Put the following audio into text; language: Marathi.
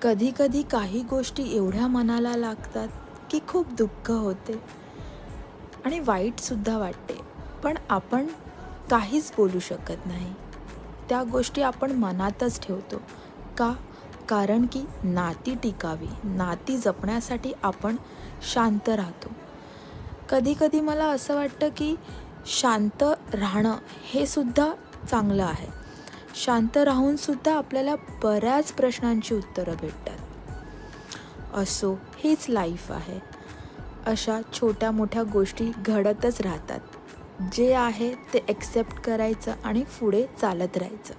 कधी-कधी काही गोष्टी एवढ्या मनाला लागतात, की खूप दुःख होते आणि वाईटसुद्धा वाटते. पण आपण काहीच बोलू शकत नाही. त्या गोष्टी आपण मनातच ठेवतो. का? कारण की नाती टिकावी, नाती जपण्यासाठी आपण शांत राहतो. कधी-कधी मला असं वाटतं, की शांत राहणं हे सुद्धा चांगलं आहे. शांत राहूनसुद्धा आपल्याला बऱ्याच प्रश्नांची उत्तरं भेटतात. असो, हीच लाईफ आहे. अशा छोट्या-मोठ्या गोष्टी घडतच राहतात. जे आहे ते एक्सेप्ट करायचं आणि पुढे चालत राहायचं.